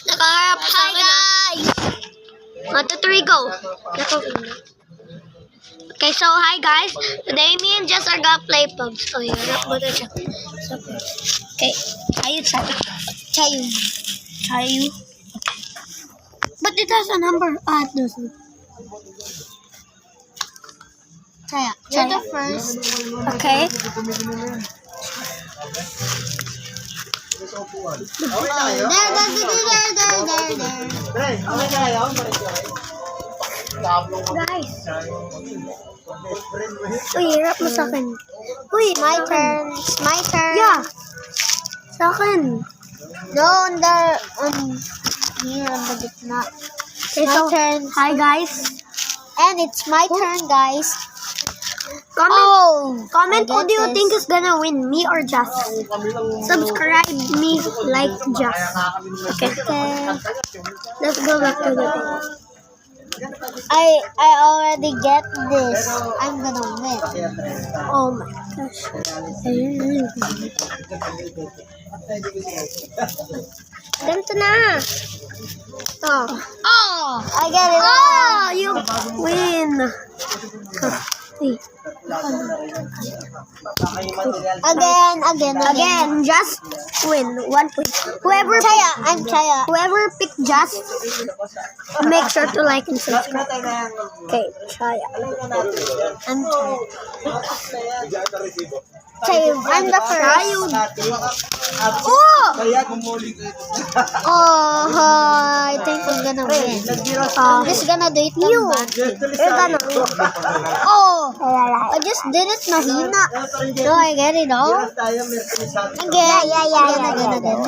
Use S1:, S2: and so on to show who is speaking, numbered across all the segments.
S1: Nakaharap sa akin. Hi, guys! 1, 2, 3, go! Okay, so hi guys. Today me and Jess are gonna play pubs. Oh, yeah, not good at it. Okay, Chayu. But it has a number. Ah, it doesn't.
S2: Chaya, you're the first.
S1: Okay. Guys. Uy, hirap mo sa akin. Uy,
S2: My turn. It's my turn.
S1: Yeah. Sa akin.
S2: No, here on the gitna.
S1: Okay,
S2: My
S1: so,
S2: turn.
S1: hi guys.
S2: And it's my turn, guys.
S1: Comment
S2: I
S1: who
S2: get
S1: do you
S2: this.
S1: think is gonna win, me or Jess? Subscribe me, like Jess. Okay. Let's go back to the thing.
S2: I already get this. I'm gonna win.
S1: Oh my gosh. Ganito na. Oh.
S2: I get it.
S1: Oh, you win. Again, just win 1 point. Whoever picked just, make sure to like and subscribe. Okay, Chaya.
S2: I'm Chaya. I'm the first. Oh, I think I'm gonna win. I'm just gonna do it. You're gonna win. Oh, I just did it, mahina. No, I get it all. Again.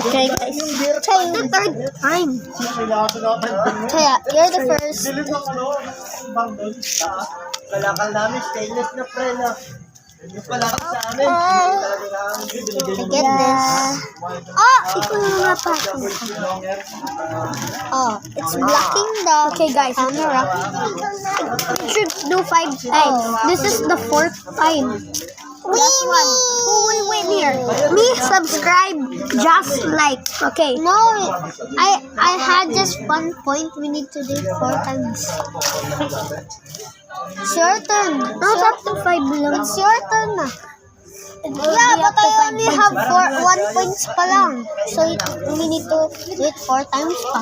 S1: Okay, guys. Chaya, the third time.
S2: Chaya, you're the first.
S3: Kalakal namin, stainless na pre na. Yung palakal sa amin.
S2: I get this.
S1: Ikaw na nga pa.
S2: Oh, it's blocking the camera.
S1: You should do 5 times. This is the 4th time. Last one. Who will win here? Me, subscribe, just like. Okay.
S2: No, I had just 1 point. We need to do it 4 times. It's your turn.
S1: No, it's up to 5 lang.
S2: It's your turn na. Yeah, but I only have 1 points pa lang. So we need to do it 4 times pa.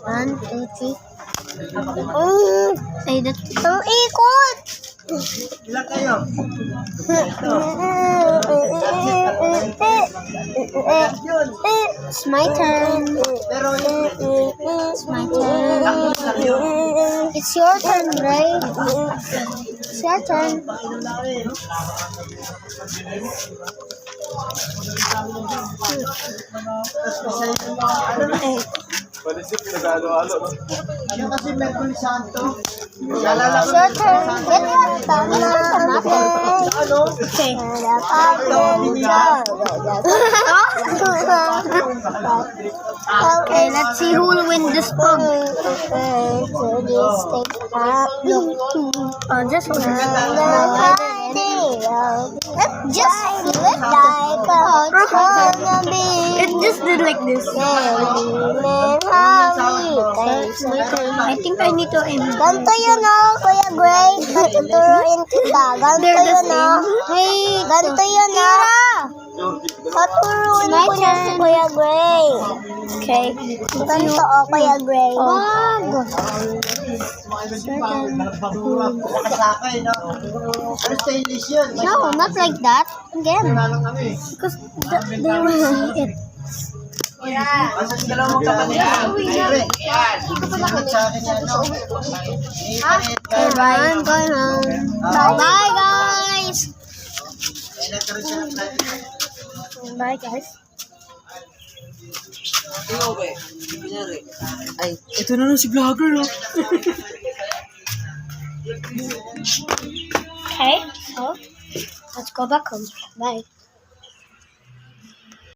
S2: 1, 2, 3.
S1: Say that.
S2: Ang ikot!
S3: Ilan kayo?
S2: It's my turn.
S3: Pero
S2: It's my turn. It's your turn, right? It's your turn.
S3: ano kasi Mercury Santo?
S2: It's your turn. Get what?
S1: Okay. Okay, let's see who will win this pub. Just hold on. It just did like this. I think I need to aim.
S2: Ganto yun o, Kuya Gray. Matuturuin kita. Ganto
S1: They're the
S2: yun o. Ganto yun o. Matuturuin ko niya si Kuya Gray.
S1: Okay.
S2: Ganto o, Kuya Gray.
S1: Wag.
S3: Sakay, no? Ano stainless yun?
S2: No, not like that. Again.
S3: Nanalo kami.
S1: Because they will see it.
S3: Asan yung dalawang kapatid? Libre. Ikot sa akin yan, no?
S1: Okay, bye. I'm going home.
S2: Bye, guys.
S1: Bye, guys.
S4: Ay, ito na lang si vlogger, no?
S1: Okay, so let's go back home. Bye.